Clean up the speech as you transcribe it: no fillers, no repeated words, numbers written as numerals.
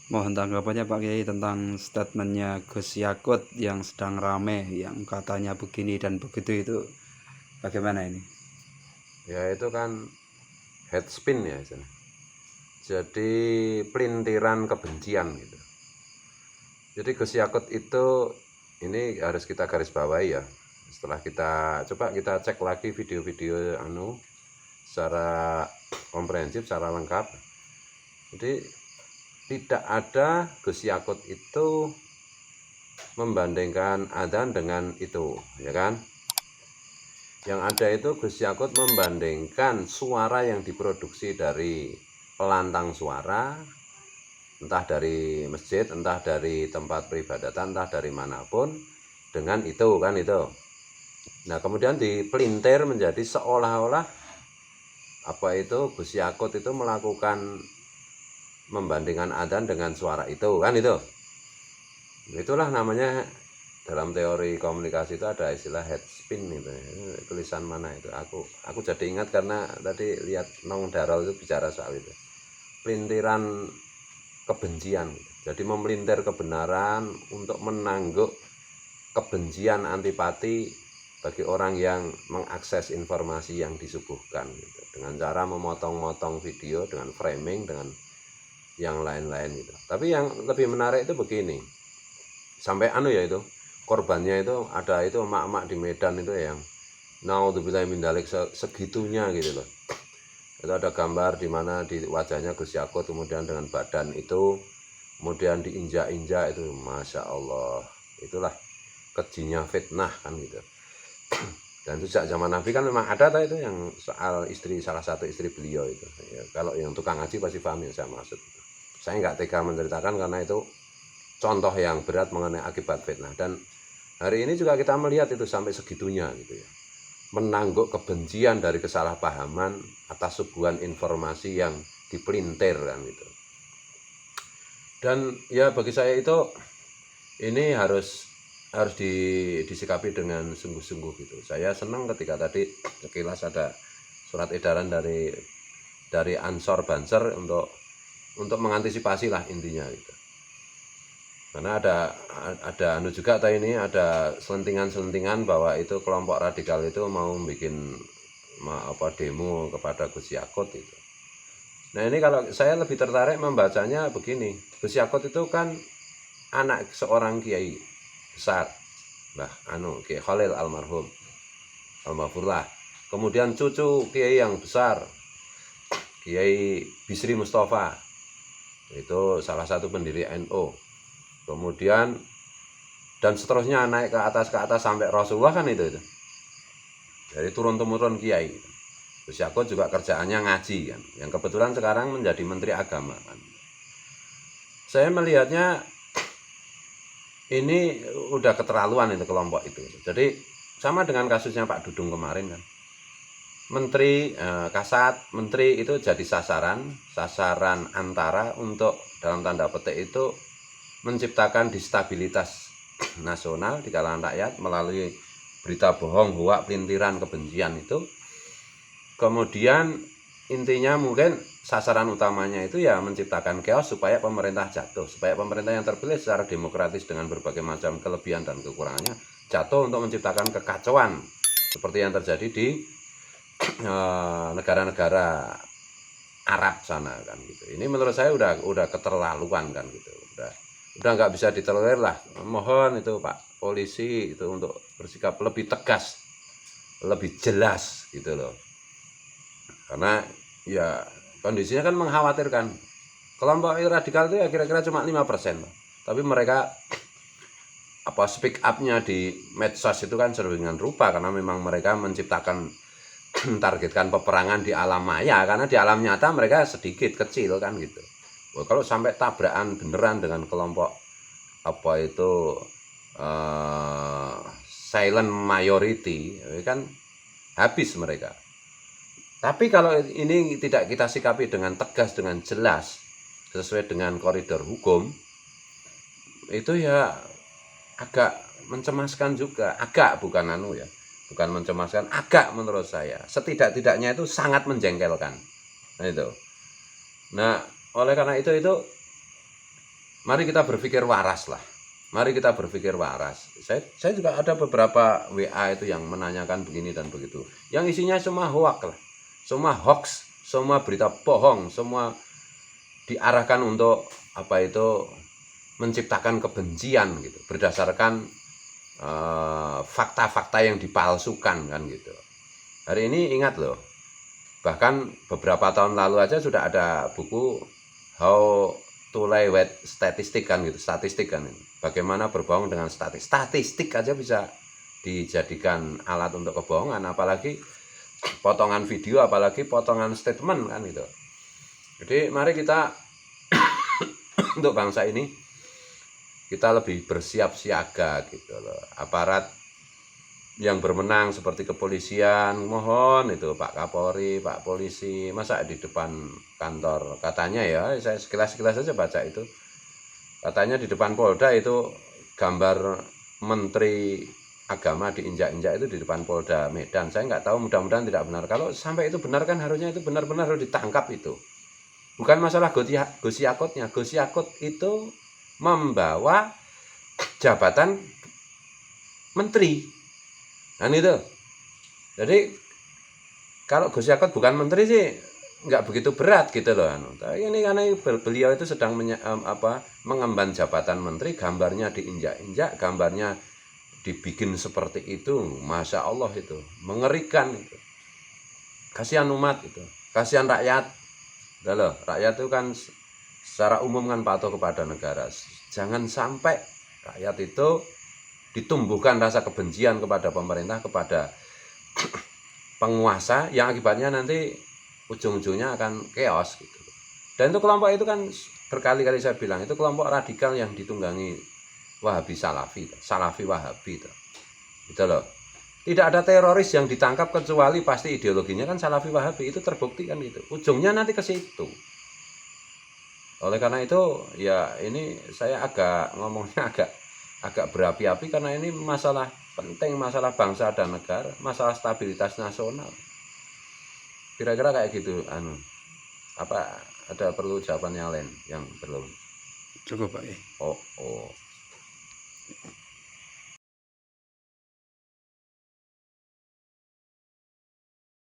Mohon tanggapannya Pak Kiai tentang statementnya Gus Yakut yang sedang rame, yang katanya begini dan begitu itu bagaimana ini? Ya itu kan head spin ya istilahnya. Jadi pelintiran kebencian gitu. Jadi Gus Yakut itu ini harus kita garis bawahi ya. Setelah kita cek lagi video-video secara komprehensif, secara lengkap. Jadi tidak ada Gus Yakut itu membandingkan adzan dengan itu, ya kan? Yang ada itu Gus Yakut membandingkan suara yang diproduksi dari pelantang suara, entah dari masjid, entah dari tempat peribadatan, entah dari manapun, dengan itu kan itu. Nah kemudian dipelintir menjadi seolah-olah apa itu Gus Yakut itu melakukan membandingkan adzan dengan suara itu kan itu. Itulah namanya dalam teori komunikasi itu ada istilah head spin itu. Tulisan mana itu? Aku jadi ingat karena tadi lihat Nong Darul itu bicara soal itu. Pelintiran kebencian. Jadi memelintir kebenaran untuk menangguk kebencian antipati bagi orang yang mengakses informasi yang disuguhkan gitu. Dengan cara memotong-motong video dengan framing dengan yang lain-lain gitu. Tapi yang lebih menarik itu begini. Sampai ya itu korbannya itu ada itu emak-emak di Medan itu yang naudzubillahi min dzalik segitunya gitu loh. Itu ada gambar di mana di wajahnya Gus Yakut kemudian dengan badan itu kemudian diinjak-injak itu, masya Allah, itulah kejinya fitnah kan gitu. Dan sejak zaman Nabi kan memang ada itu yang soal istri, salah satu istri beliau itu ya, kalau yang tukang ngaji pasti paham yang saya maksud. Saya nggak tega menceritakan karena itu contoh yang berat mengenai akibat fitnah. Dan hari ini juga kita melihat itu sampai segitunya gitu ya, menangguk kebencian dari kesalahpahaman atas suguhan informasi yang dipelintir kan gitu. Dan ya bagi saya itu ini harus disikapi dengan sungguh-sungguh gitu. Saya senang ketika tadi sekilas ada surat edaran dari Ansor Banser untuk mengantisipasi lah intinya gitu. Karena ada juga ini ada selentingan bahwa itu kelompok radikal itu mau bikin demo kepada Gus Yakut itu. Nah ini kalau saya lebih tertarik membacanya begini, Gus Yakut itu kan anak seorang kiai besar, Kiai Khalil almarhum, almarhumlah. Kemudian cucu kiai yang besar, Kiai Bisri Mustafa, itu salah satu pendiri NU. Kemudian dan seterusnya naik ke atas sampai Rasulullah kan itu. Dari turun-temurun kiai. Gus Yakut juga kerjaannya ngaji kan, yang kebetulan sekarang menjadi Menteri Agama kan. Saya melihatnya ini udah keterlaluan itu kelompok itu. Jadi sama dengan kasusnya Pak Dudung kemarin kan. Menteri Kasat, menteri itu jadi sasaran antara untuk dalam tanda petik itu menciptakan distabilitas nasional di kalangan rakyat melalui berita bohong, hoak, pelintiran kebencian itu. Kemudian intinya mungkin sasaran utamanya itu ya menciptakan chaos supaya pemerintah jatuh, supaya pemerintah yang terpilih secara demokratis dengan berbagai macam kelebihan dan kekurangannya jatuh untuk menciptakan kekacauan seperti yang terjadi di negara-negara Arab sana kan gitu. Ini menurut saya udah keterlaluan kan gitu. Udah nggak bisa ditolerir lah. Mohon itu Pak polisi itu untuk bersikap lebih tegas, lebih jelas gitu loh. Karena ya kondisinya kan mengkhawatirkan. Kelompok radikal itu ya kira-kira cuma 5%. Tapi mereka speak up-nya di medsos itu kan sedemikian rupa karena memang mereka menciptakan targetkan peperangan di alam maya, karena di alam nyata mereka sedikit kecil kan gitu. Kalau sampai tabrakan beneran dengan kelompok silent majority kan habis mereka. Tapi kalau ini tidak kita sikapi dengan tegas, dengan jelas, sesuai dengan koridor hukum, itu ya agak mencemaskan juga. Agak bukan bukan mencemaskan, agak menurut saya. Setidak-tidaknya itu sangat menjengkelkan. Nah itu. Nah, oleh karena itu mari kita berpikir waras lah. Mari kita berpikir waras. Saya juga ada beberapa WA itu yang menanyakan begini dan begitu. Yang isinya semua hoax lah. Semua hoax, semua berita bohong, semua diarahkan untuk apa itu menciptakan kebencian gitu, berdasarkan fakta-fakta yang dipalsukan kan gitu. Hari ini ingat loh, bahkan beberapa tahun lalu aja sudah ada buku How to Lie with Statistic kan gitu, statistik kan, bagaimana berbohong dengan statistik aja bisa dijadikan alat untuk kebohongan, apalagi potongan video, apalagi potongan statement kan gitu. Jadi mari kita untuk bangsa ini kita lebih bersiap siaga gitu loh. Aparat yang berwenang seperti kepolisian, mohon itu Pak Kapolri, Pak Polisi, masa di depan kantor, katanya ya, saya sekilas saja baca itu, katanya di depan Polda itu gambar Menteri Agama diinjak-injak itu di depan Polda Medan. Saya nggak tahu, mudah-mudahan tidak benar. Kalau sampai itu benar kan harusnya itu benar-benar harus ditangkap itu. Bukan masalah Gus Yakutnya. Gus Yakut itu membawa jabatan menteri. Kan itu. Jadi kalau Gus Yakut bukan menteri sih nggak begitu berat gitu loh. Tapi ini karena beliau itu sedang mengemban jabatan menteri, gambarnya diinjak-injak, gambarnya dibikin seperti itu, masya Allah itu mengerikan itu. Kasihan umat itu, kasihan rakyat. Loh, rakyat itu kan secara umum kan patuh kepada negara. Jangan sampai rakyat itu ditumbuhkan rasa kebencian kepada pemerintah, kepada penguasa, yang akibatnya nanti ujung-ujungnya akan chaos gitu. Dan itu kelompok itu kan berkali-kali saya bilang, itu kelompok radikal yang ditunggangi Wahabi Salafi, Salafi Wahabi gitu loh. Tidak ada teroris yang ditangkap kecuali pasti ideologinya kan Salafi Wahabi, itu terbukti kan gitu. Ujungnya nanti ke situ. Oleh karena itu ya ini saya ngomongnya agak berapi-api karena ini masalah penting, masalah bangsa dan negara, masalah stabilitas nasional. Kira-kira kayak gitu. Apa ada perlu jawaban yang lain yang belum? Cukup Pak. Oh.